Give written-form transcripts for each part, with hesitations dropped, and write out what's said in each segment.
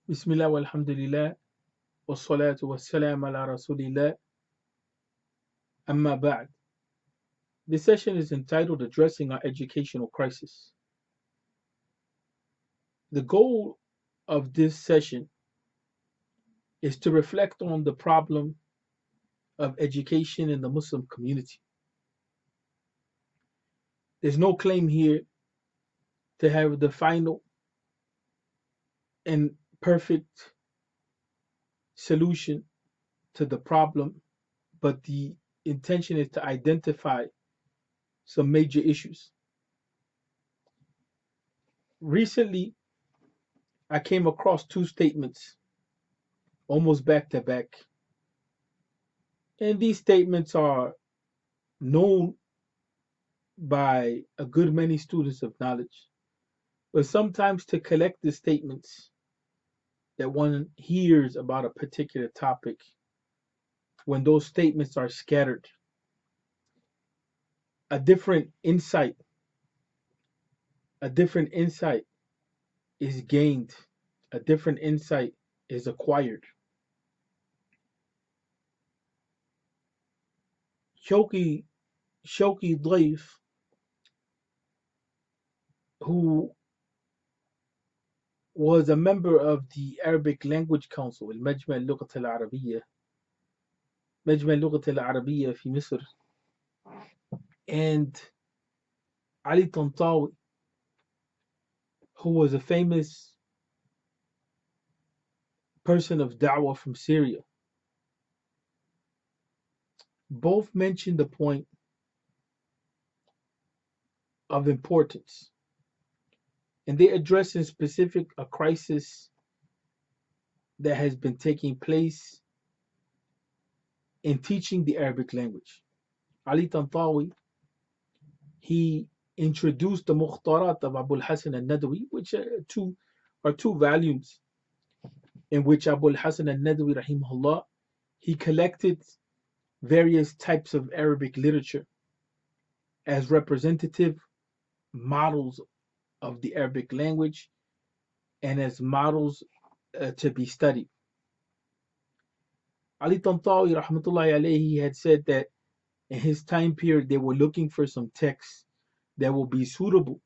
Bismillah walhamdulillah wassalatu wassalam ala rasulillah amma ba'd. This session is entitled Addressing Our Educational Crisis. The goal of this session is to reflect on the problem of education in the Muslim community. There's no claim here to have the final and perfect solution to the problem, but the intention is to identify some major issues. Recently, I came across two statements almost back to back. And these statements are known by a good many students of knowledge. But sometimes to collect the statements that one hears about a particular topic, when those statements are scattered, a different insight, a different insight is gained, a different insight is acquired. Shoki Dlaif, who was a member of the Arabic Language Council, المجمع اللغة العربية مجمع اللغة العربية في مصر, and Ali Tantawi, who was a famous person of da'wah from Syria, both mentioned the point of importance, and they address in specific a crisis that has been taking place in teaching the Arabic language. Ali Tantawi, he introduced the Mukhtarat of Abu al-Hasan al-Nadawi, which are two volumes in which Abu al-Hasan al-Nadawi rahimahullah, he collected various types of Arabic literature as representative models of the Arabic language and as models to be studied. Ali Tantawi rahmatullahi alayhi had said that in his time period they were looking for some texts that will be suitable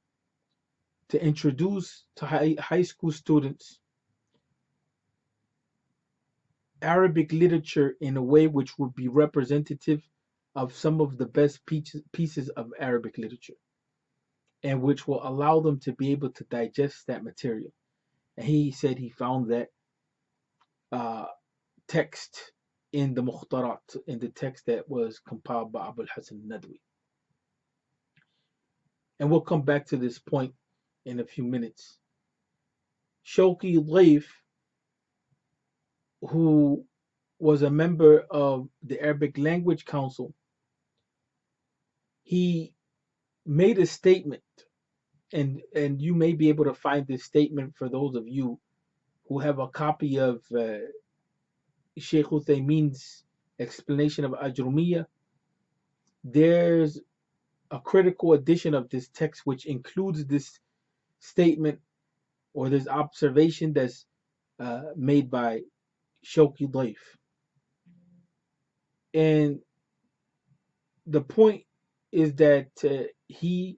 to introduce to high school students Arabic literature in a way which would be representative of some of the best pieces of Arabic literature, and which will allow them to be able to digest that material. And he said he found that uh, text in the Mukhtarat, in the text that was compiled by Abu al-Hasan al-Nadwi. And we'll come back to this point in a few minutes. Shawki Dlaif, who was a member of the Arabic Language Council, he made a statement, and you may be able to find this statement for those of you who have a copy of Sheikh Uthaymeen's explanation of Ajrumiyah. There's a critical edition of this text which includes this statement or this observation that's made by Shawki Dlaif. And the point is that he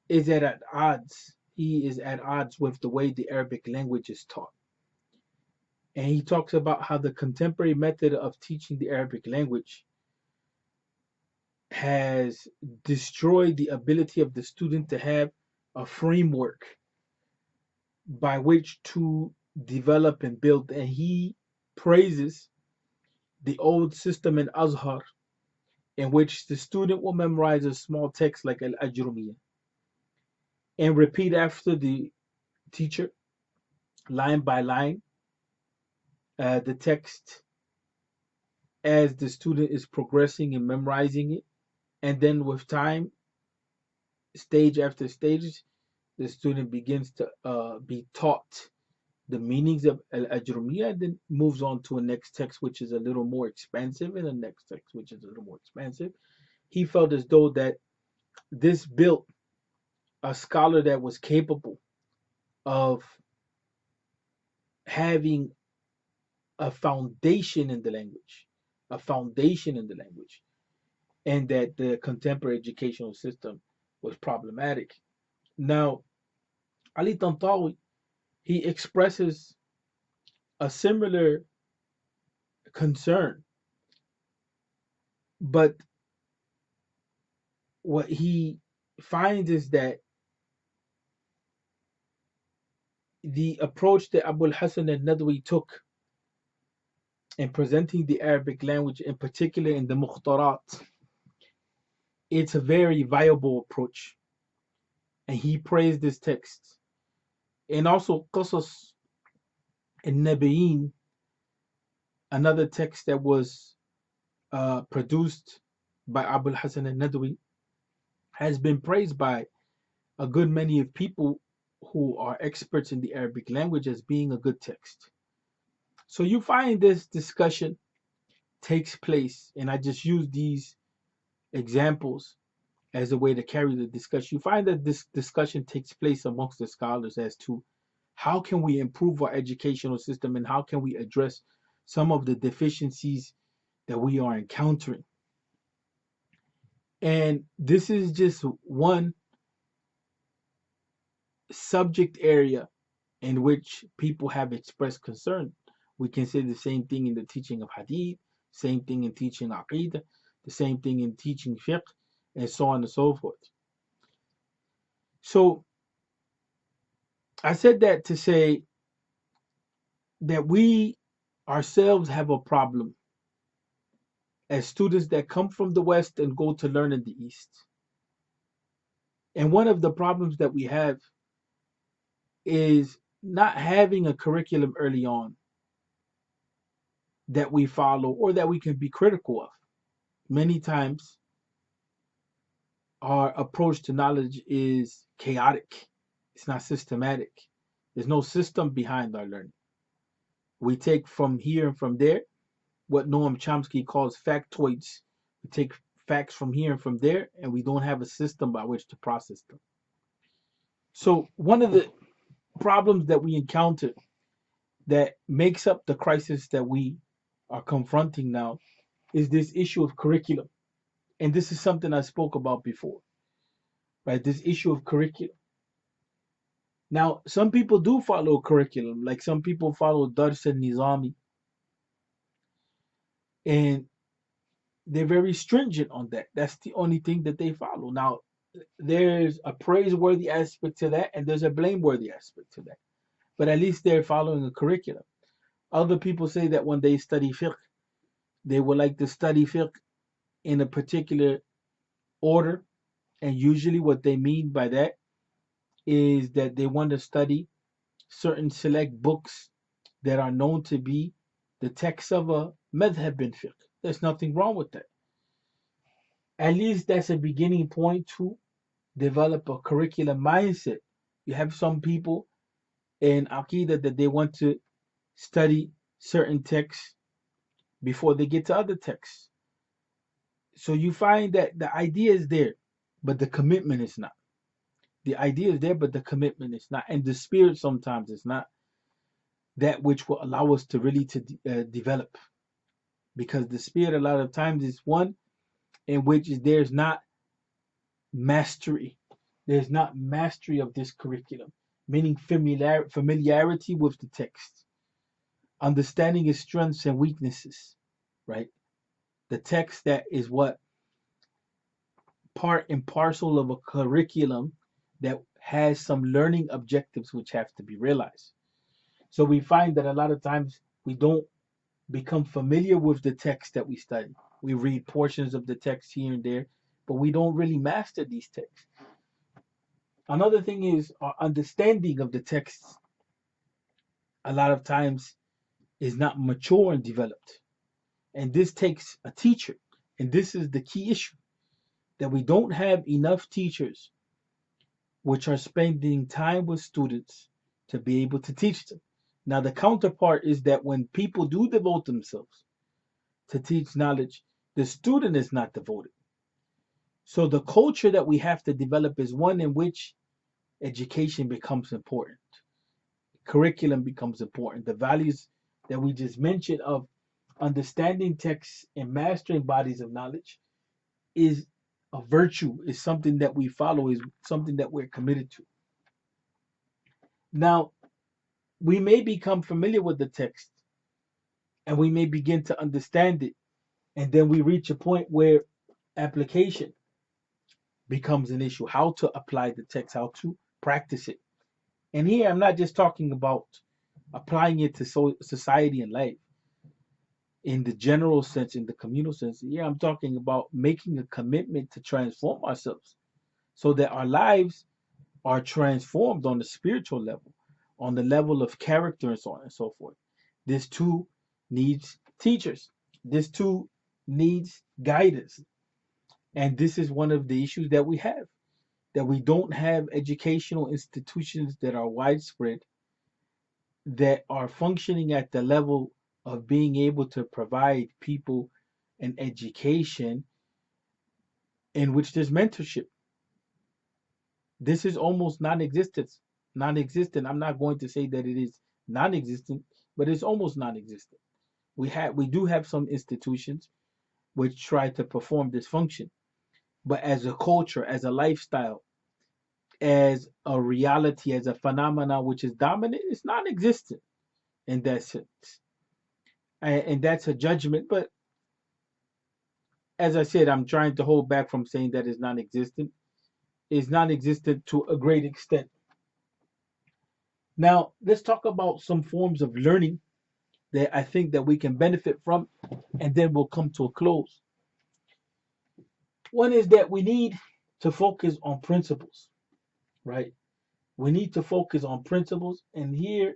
is at odds. He is at odds with the way the Arabic language is taught. And he talks about how the contemporary method of teaching the Arabic language has destroyed the ability of the student to have a framework by which to develop and build. And he praises the old system in Azhar, in which the student will memorize a small text like Al Ajrumiyah and repeat after the teacher, line by line, the text as the student is progressing and memorizing it. And then with time, stage after stage, the student begins to be taught the meanings of Al Ajrumiyah, and then moves on to a next text which is a little more expansive, and the next text which is a little more expansive. He felt as though that this built a scholar that was capable of having a foundation in the language, a foundation in the language, and that the contemporary educational system was problematic. Now, Ali Tantawi, he expresses a similar concern, but what he finds is that the approach that Abul Hassan al-Nadwi took in presenting the Arabic language, in particular in the Mukhtarat, it's a very viable approach. And he praised this text. And also Qasas al-Nabiyin, another text that was produced by Abul Hassan al-Nadwi, has been praised by a good many of people who are experts in the Arabic language as being a good text. So you find this discussion takes place, and I just use these examples as a way to carry the discussion. You find that this discussion takes place amongst the scholars as to how can we improve our educational system and how can we address some of the deficiencies that we are encountering. And this is just one subject area in which people have expressed concern. We can say the same thing in the teaching of hadith, same thing in teaching aqidah, the same thing in teaching fiqh, and so on and so forth. So I said that to say that we ourselves have a problem as students that come from the West and go to learn in the East. And one of the problems that we have is not having a curriculum early on that we follow or that we can be critical of. Many times, our approach to knowledge is chaotic, it's not systematic. There's no system behind our learning. We take from here and from there what Noam Chomsky calls factoids. We take facts from here and from there, and we don't have a system by which to process them. So, one of the problems that we encounter that makes up the crisis that we are confronting now is this issue of curriculum. And this is something I spoke about before, right? This issue of curriculum. Now, some people do follow curriculum, like some people follow Dars and Nizami, and they're very stringent on that. That's the only thing that they follow. Now, there's a praiseworthy aspect to that, and there's a blameworthy aspect to that. But at least they're following a curriculum. Other people say that when they study fiqh, they would like to study fiqh in a particular order, and usually what they mean by that is that they want to study certain select books that are known to be the text of a madhab in fiqh. There's nothing wrong with that. At least that's a beginning point to develop a curriculum mindset. You have some people in Aqidah that they want to study certain texts before they get to other texts. So you find that the idea is there, but the commitment is not. The idea is there, but the commitment is not. And the spirit sometimes is not that which will allow us to really to develop. Because the spirit a lot of times is one in which there's not mastery. There's not mastery of this curriculum, meaning familiarity with the text, understanding its strengths and weaknesses, right? The text that is what part and parcel of a curriculum that has some learning objectives which have to be realized. So we find that a lot of times we don't become familiar with the text that we study. We read portions of the text here and there, but we don't really master these texts. Another thing is our understanding of the texts a lot of times is not mature and developed. And this takes a teacher. And this is the key issue, that we don't have enough teachers which are spending time with students to be able to teach them. Now, the counterpart is that when people do devote themselves to teach knowledge, the student is not devoted. So the culture that we have to develop is one in which education becomes important. curriculum becomes important. The values that we just mentioned of understanding texts and mastering bodies of knowledge is a virtue, is something that we follow, is something that we're committed to. Now, we may become familiar with the text and we may begin to understand it, and then we reach a point where application becomes an issue, how to apply the text, how to practice it. And here I'm not just talking about applying it to society and life in the general sense, in the communal sense. Yeah, I'm talking about making a commitment to transform ourselves so that our lives are transformed on the spiritual level, on the level of character, and so on and so forth. This too needs teachers. This too needs guidance. And this is one of the issues that we have, that we don't have educational institutions that are widespread, that are functioning at the level of being able to provide people an education in which there's mentorship. This is almost non-existent. Non-existent. I'm not going to say that it is non-existent, but it's almost non-existent. We do have some institutions which try to perform this function, but as a culture, as a lifestyle, as a reality, as a phenomena which is dominant, it's non-existent in that sense. And that's a judgment, but as I said, I'm trying to hold back from saying that it's non-existent. It's non-existent to a great extent. Now, let's talk about some forms of learning that I think that we can benefit from, and then we'll come to a close. One is that we need to focus on principles, right? We need to focus on principles, and here,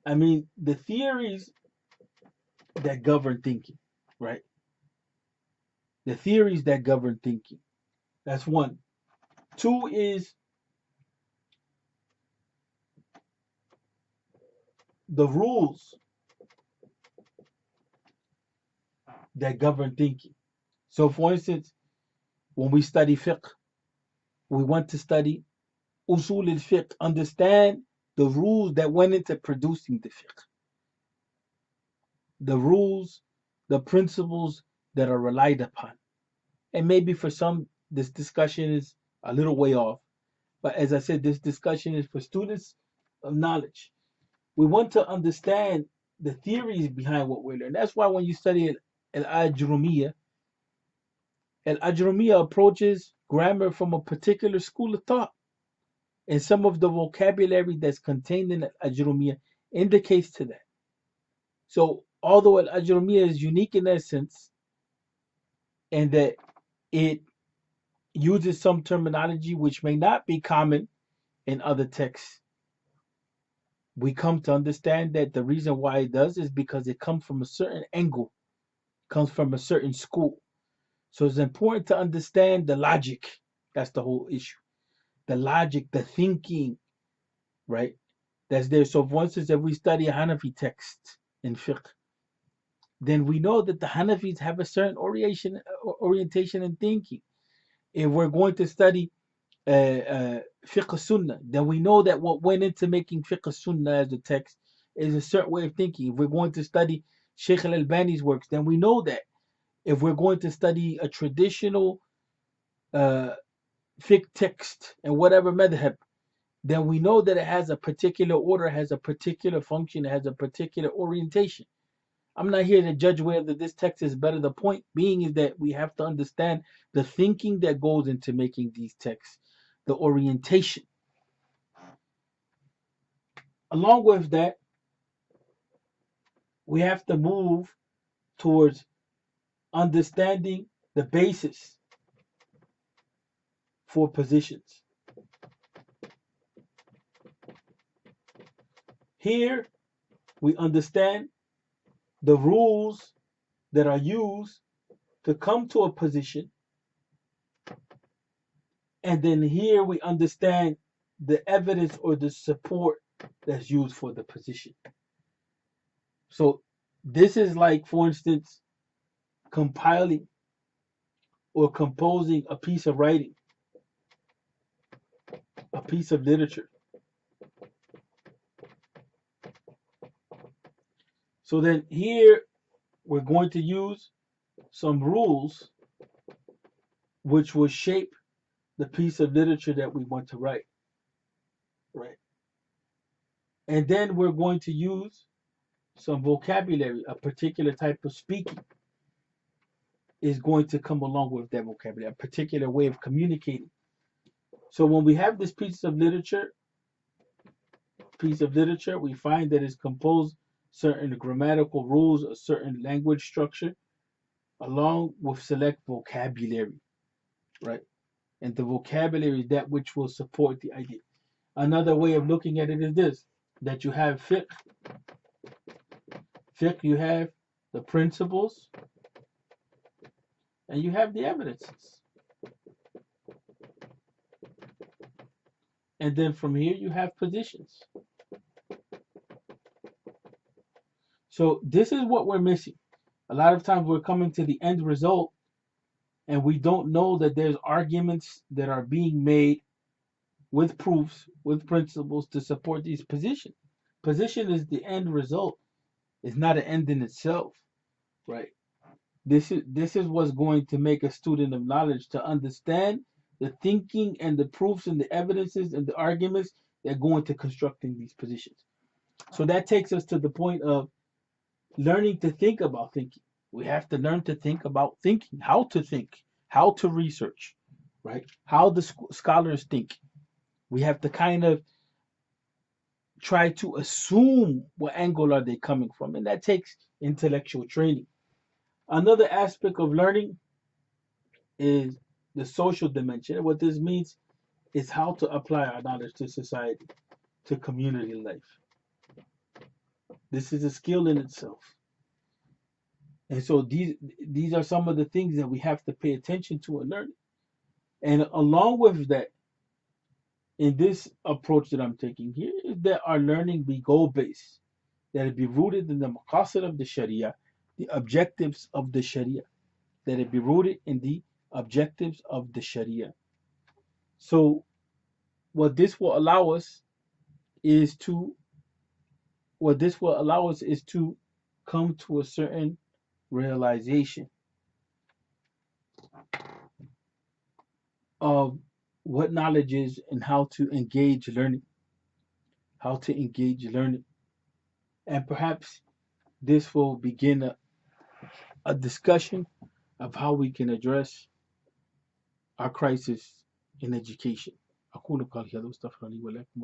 I mean, the theories that govern thinking, right? The theories that govern thinking. That's one. Two is the rules that govern thinking. So, for instance, when we study fiqh, we want to study usul al-fiqh, understand the rules that went into producing the fiqh, the rules, the principles that are relied upon. And maybe for some, this discussion is a little way off. But as I said, this discussion is for students of knowledge. We want to understand the theories behind what we're learning. That's why when you study al-Ajrumiyya, al-Ajrumiyya approaches grammar from a particular school of thought. And some of the vocabulary that's contained in al-Ajrumiyya indicates to that. So although al-Ajrumiyya is unique in essence, and that it uses some terminology which may not be common in other texts, we come to understand that the reason why it does is because it comes from a certain angle, comes from a certain school. So it's important to understand the logic. That's the whole issue. The logic, the thinking, right? That's there. So for instance, if we study a Hanafi text in fiqh, then we know that the Hanafis have a certain orientation in thinking. If we're going to study fiqh sunnah, then we know that what went into making fiqh sunnah as a text is a certain way of thinking. If we're going to study Sheikh al-Albani's works, then we know that. If we're going to study a traditional uh, fiqh text and whatever madhab, then we know that it has a particular order, has a particular function, it has a particular orientation. I'm not here to judge whether this text is better. The point being is that we have to understand the thinking that goes into making these texts, the orientation. Along with that, we have to move towards understanding the basis for positions. Here, we understand the rules that are used to come to a position. And then here we understand the evidence or the support that's used for the position. So this is like, for instance, compiling or composing a piece of writing, a piece of literature. So then here we're going to use some rules which will shape the piece of literature that we want to write, right? And then we're going to use some vocabulary, a particular type of speaking is going to come along with that vocabulary, a particular way of communicating. So when we have this piece of literature, we find that it's composed certain grammatical rules, a certain language structure, along with select vocabulary, right? And the vocabulary is that which will support the idea. Another way of looking at it is this: that you have fiqh. Fiqh, you have the principles, and you have the evidences. And then from here, you have positions. So this is what we're missing. A lot of times we're coming to the end result and we don't know that there's arguments that are being made with proofs, with principles to support these positions. Position is the end result. It's not an end in itself, right? This is what's going to make a student of knowledge to understand the thinking and the proofs and the evidences and the arguments that go into constructing these positions. So that takes us to the point of learning to think about thinking. We have to learn to think about thinking, how to think, how to research, right? How the scholars think. We have to kind of try to assume what angle are they coming from, and that takes intellectual training. Another aspect of learning is the social dimension. What this means is how to apply our knowledge to society, to community life. This is a skill in itself. And so these are some of the things that we have to pay attention to and learn. And along with that, in this approach that I'm taking here, is that our learning be goal based, that it be rooted in the maqasid of the Sharia, the objectives of the Sharia, that it be rooted in the objectives of the Sharia. So what this will allow us is to come to a certain realization of what knowledge is and how to engage learning, and perhaps this will begin a discussion of how we can address our crisis in education. أقول قولي هذا واستغفر لي ولكم